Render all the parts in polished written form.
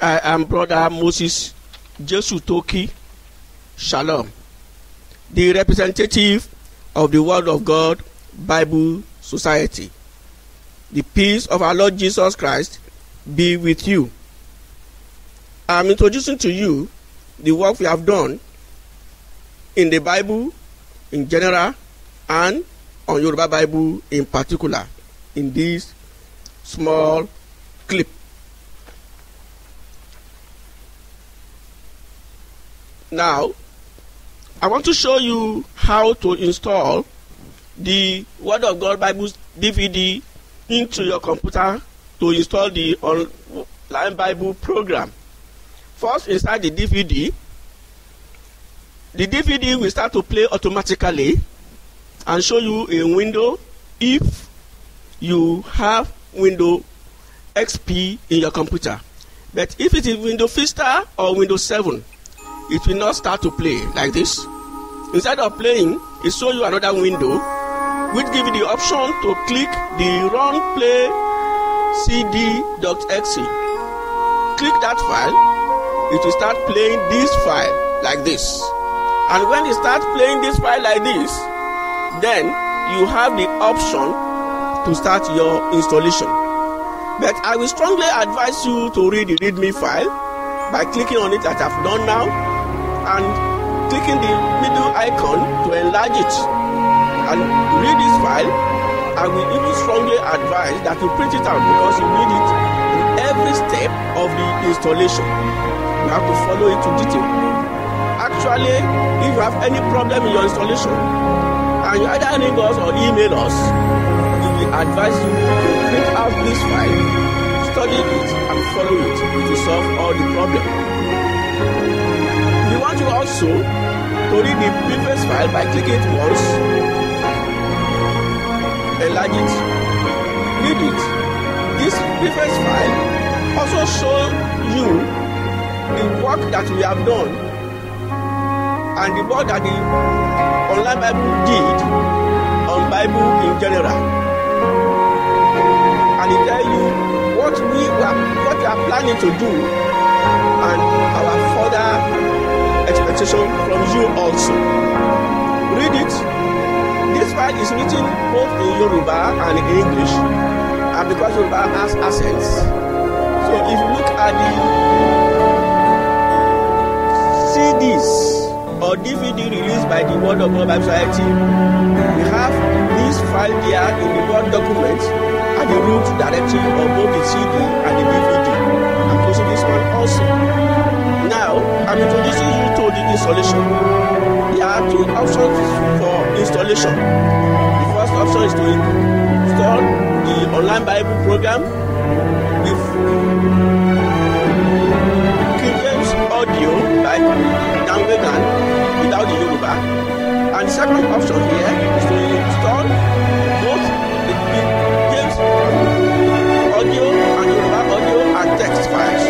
I am Brother Moses Jesu Toki Shalom, the representative of the Word of God Bible Society. The peace of our Lord Jesus Christ be with you. I am introducing to you the work we have done in the Bible in general and on Yoruba Bible in particular in this small clip. Now, I want to show you how to install the Word of God Bible DVD into your computer to install the OnlineBible Program. First, inside the DVD will start to play automatically and show you a window if you have Windows XP in your computer. But if it is Windows Vista or Windows 7, it will not start to play like this. Instead of playing, it shows you another window which gives you the option to click the Run Play CD.exe. Click that file, it will start playing this file like this. And when it starts playing this file like this, then you have the option to start your installation. But I will strongly advise you to read the README file by clicking on it as I've done now, and clicking the middle icon to enlarge it and read this file. I will even strongly advise that you print it out because you need it in every step of the installation. You have to follow it to detail. Actually, if you have any problem in your installation and you either ring us or email us, we will advise you to print out this file, study it and follow it. It will solve all the problems. We want you also to read the previous file by clicking it once, enlarge it, read it. This previous file also shows you the work that we have done and the work that the Online Bible did on Bible in general. And it tells you what we are planning to do and our further expectation from you also. Read it. This file is written both in Yoruba and in English, and because Yoruba has accents, so if you look at the CDs or DVD released by the Word of God Bible Society, we have this file there in the Word document and the root directory of both the CD and the DVD. I'm closing this one also. Now, I'm introducing you to the installation. There are two options for installation. The first option is to install the OnlineBible Program with King James audio by downloading without the Yoruba. And the second option here is to install both the King James audio and Yoruba audio and text files.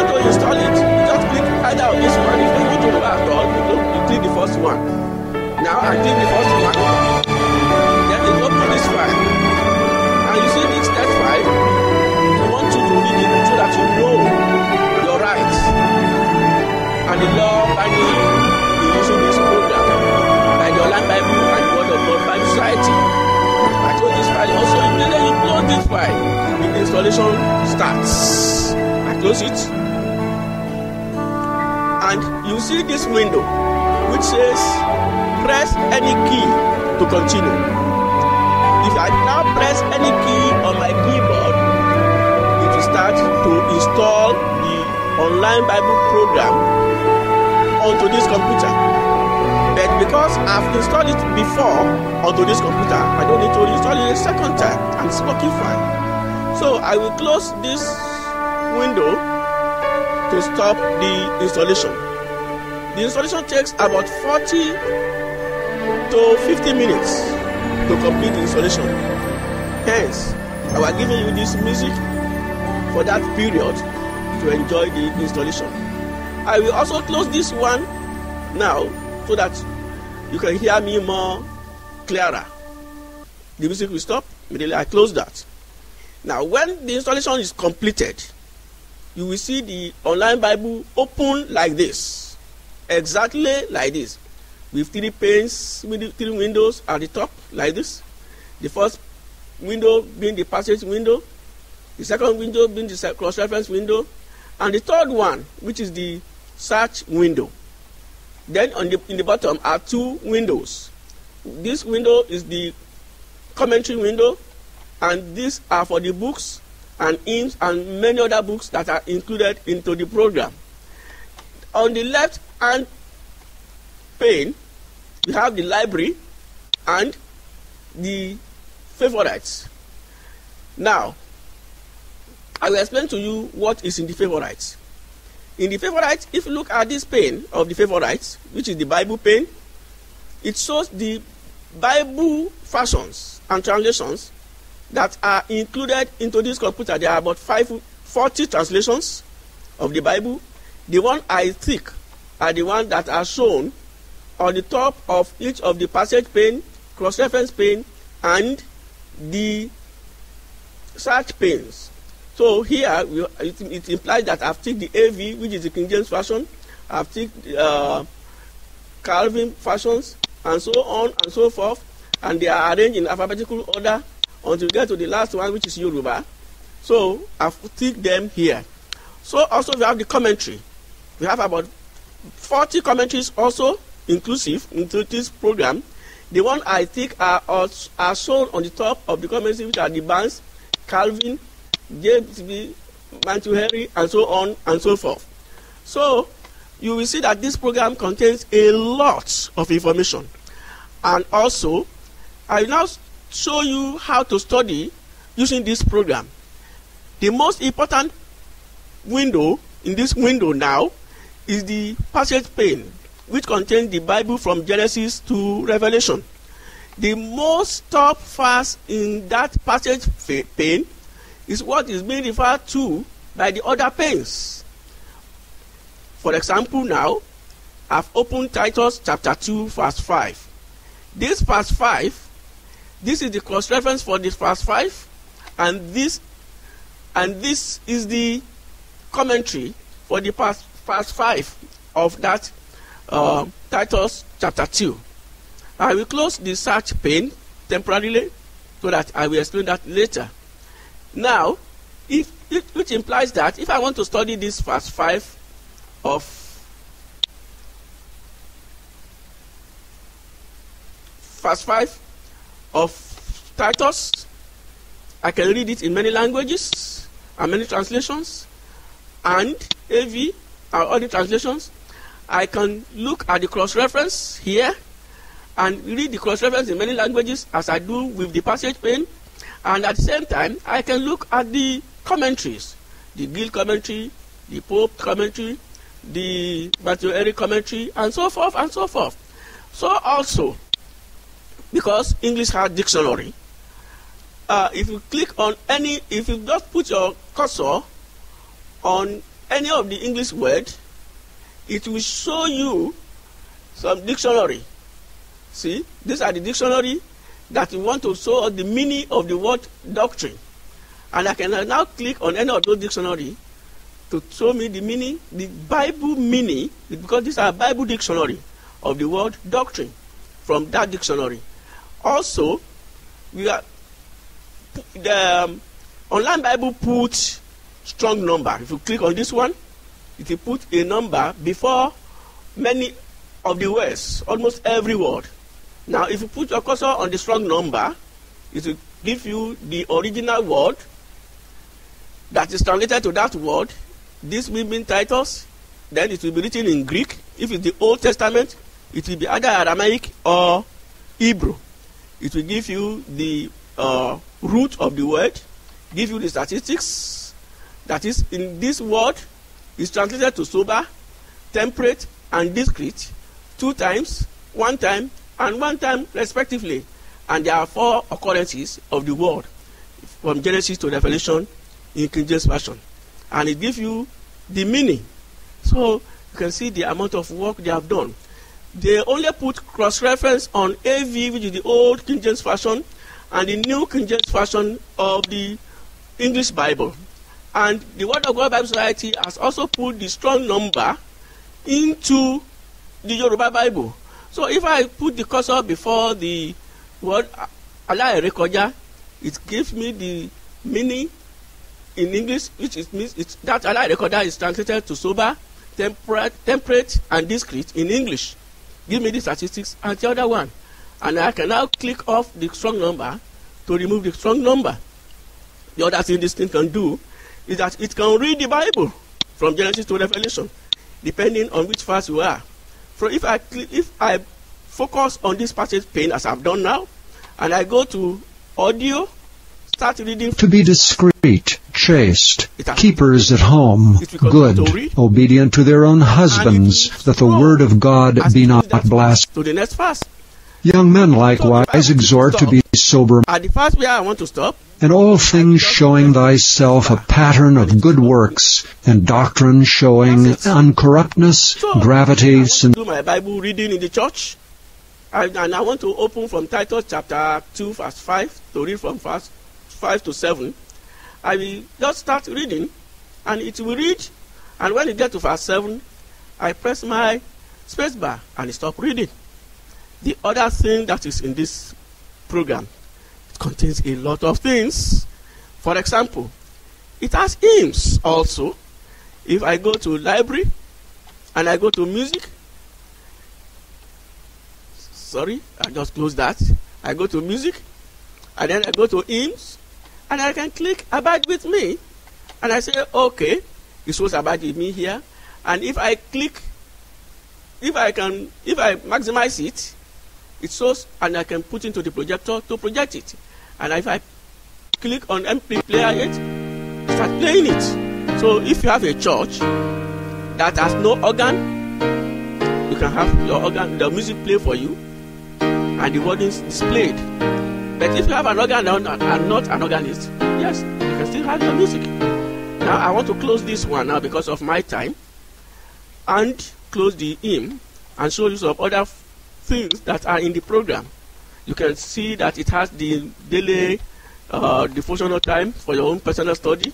To install it, you just click either of this one. If you want to do at all, you click the first one. Now I click the first one, then it opens this file, and you see this text file. I want you to read it so that you know your rights and the law binding you in using this program by the OnlineBible and Word of God Bible Society. I told this file also, then you close this file, the installation starts. I close it. And you see this window which says press any key to continue. If I now press any key on my keyboard, it will start to install the OnlineBible Program onto this computer. But because I've installed it before onto this computer, I don't need to install it a second time, and it's working fine. So I will close this window to stop the installation. The installation takes about 40 to 50 minutes to complete the installation. Hence, I was giving you this music for that period to enjoy the installation. I will also close this one now so that you can hear me more clearer. The music will stop. Immediately I close that. Now, when the installation is completed, you will see the online Bible open like this, exactly like this, with 3 panes, with 3 windows at the top like this. The first window being the passage window, the second window being the cross-reference window, and the third one, which is the search window. Then in the bottom are 2 windows. This window is the commentary window, and these are for the books and hymns and many other books that are included into the program. On the left hand pane, we have the library and the favorites. Now, I will explain to you what is in the favorites. In the favorites, if you look at this pane of the favorites, which is the Bible pane, it shows the Bible versions and translations that are included into this computer. There are about 40 translations of the Bible. The one I think are the ones that are shown on the top of each of the passage pane, cross-reference pane, and the search panes. So here it implies that I've taken the AV, which is the King James Version, I've taken Calvin versions, and so on and so forth, and they are arranged in alphabetical order until we get to the last one, which is Yoruba. So I've taken them here. So also we have the commentary. We have about 40 commentaries also inclusive into this program. The one I think are shown on the top of the commentary, which are the Barnes, Calvin, James B, Matthew Henry, and so on and so forth. So you will see that this program contains a lot of information. And also, I will now show you how to study using this program. The most important window in this window now is the passage pane, which contains the Bible from Genesis to Revelation. The most top verse in that passage pane is what is being referred to by the other panes. For example, now, I've opened Titus chapter 2, verse 5. This verse 5, this is the cross-reference for this verse 5, and this is the commentary for the verse 5 of that Titus chapter 2. I will close the search pane temporarily so that I will explain that later. Now, which implies that if I want to study this verse 5 of Titus, I can read it in many languages and many translations, and AV and other translations. I can look at the cross-reference here and read the cross-reference in many languages as I do with the passage pane. And at the same time, I can look at the commentaries, the Gill commentary, the Pope commentary, the Matthew Henry commentary, and so forth and so forth. So also, because English has dictionary, if you click on if you just put your cursor on any of the English words, it will show you some dictionary. See, these are the dictionary that you want to show the meaning of the word doctrine. And I can now click on any of those dictionary to show me the meaning, the Bible meaning, because these are Bible dictionary of the word doctrine from that dictionary. Also, the Online Bible puts strong number. If you click on this one, it will put a number before many of the words, almost every word. Now, if you put your cursor on the strong number, it will give you the original word that is translated to that word. This will mean Titus. Then it will be written in Greek. If it's the Old Testament, it will be either Aramaic or Hebrew. It will give you the root of the word, give you the statistics. That is, in this word, is translated to sober, temperate, and discreet 2 times, 1 time, and 1 time respectively. And there are 4 occurrences of the word from Genesis to Revelation in King James Version. And it gives you the meaning. So you can see the amount of work they have done. They only put cross-reference on AV, which is the old King James Version, and the new King James Version of the English Bible. And the Word of God Bible Society has also put the strong number into the Yoruba Bible. So if I put the cursor before the word Alaerekoja, it gives me the meaning in English, which means that Alaerekoja is translated to sober, temperate, and discreet in English. Give me the statistics and the other one. And I can now click off the strong number to remove the strong number. The other thing this thing can do is that it can read the Bible from Genesis to Revelation, depending on which verse you are. So if I focus on this passage pane as I've done now, and I go to audio, start reading. To be discreet, chaste, keepers at home, good, obedient to their own husbands, that the word of God be not blasphemed. To the next verse. Young men likewise exhort to be sober, At the first where I want to stop, and all things showing thyself a pattern of good works, and doctrine showing uncorruptness, gravity, I want to do my Bible reading in the church, and I want to open from Titus chapter 2 verse 5 to read from verse 5 to 7. I will just start reading, and it will read, and when it gets to verse 7, I press my space bar and stop reading. The other thing that is in this program, it contains a lot of things. For example, it has hymns also. If I go to library and I go to music, sorry, I just close that. I go to music and then I go to hymns and I can click abide with me and I say, okay, it shows abide with me here. And if I click, if I maximize it, it shows, and I can put into the projector to project it. And if I click on MP player it, start playing it. So if you have a church that has no organ, you can have your organ, the music play for you, and the wordings displayed. But if you have an organ and not an organist, yes, you can still have your music. Now I want to close this one now because of my time, and close the hymn and show you some other things that are in the program. You can see that it has the daily devotional time for your own personal study,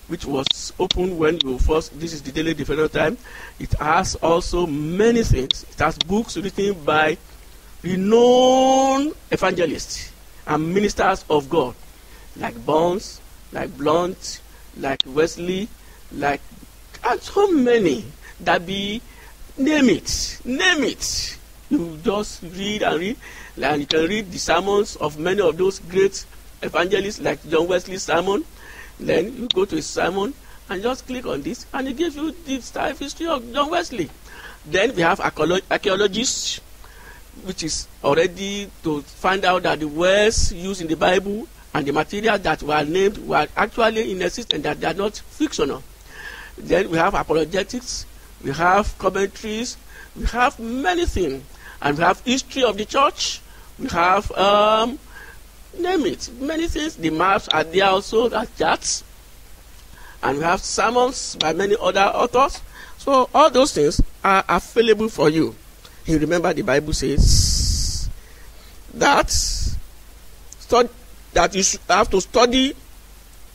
which was opened when you first. This is the daily devotional time. It has also many things. It has books written by renowned evangelists and ministers of God, like Bonds, like Blunt, like Wesley, like, and so many that be, name it. You just read and read, and you can read the sermons of many of those great evangelists like John Wesley's sermon. Then you go to his sermon and just click on this, and it gives you the life history of John Wesley. Then we have archaeologists, which is already to find out that the words used in the Bible and the materials that were named were actually in existence, that they are not fictional. Then we have apologetics, we have commentaries, we have many things. And we have history of the church. We have, name it, many things. The maps are there also, that charts. And we have sermons by many other authors. So all those things are available for you. You remember the Bible says that you have to study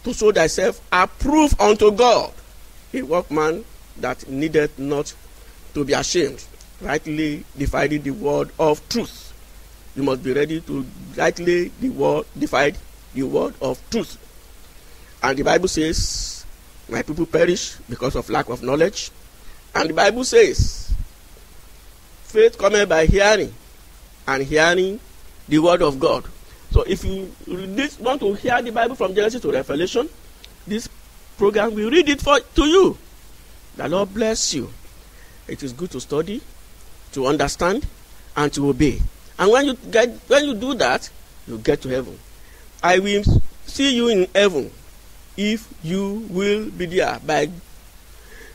to show thyself approved unto God, a workman that needeth not to be ashamed, rightly dividing the word of truth. You must be ready to rightly divide the word of truth. And the Bible says, my people perish because of lack of knowledge. And the Bible says, faith cometh by hearing, and hearing the word of God. So if you want to hear the Bible from Genesis to Revelation, this program will read it to you. The Lord bless you. It is good to study, to understand, and to obey. And when you do that, you get to heaven. I will see you in heaven if you will be there. By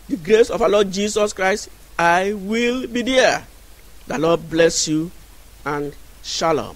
the grace of our Lord Jesus Christ, I will be there. The Lord bless you, and shalom.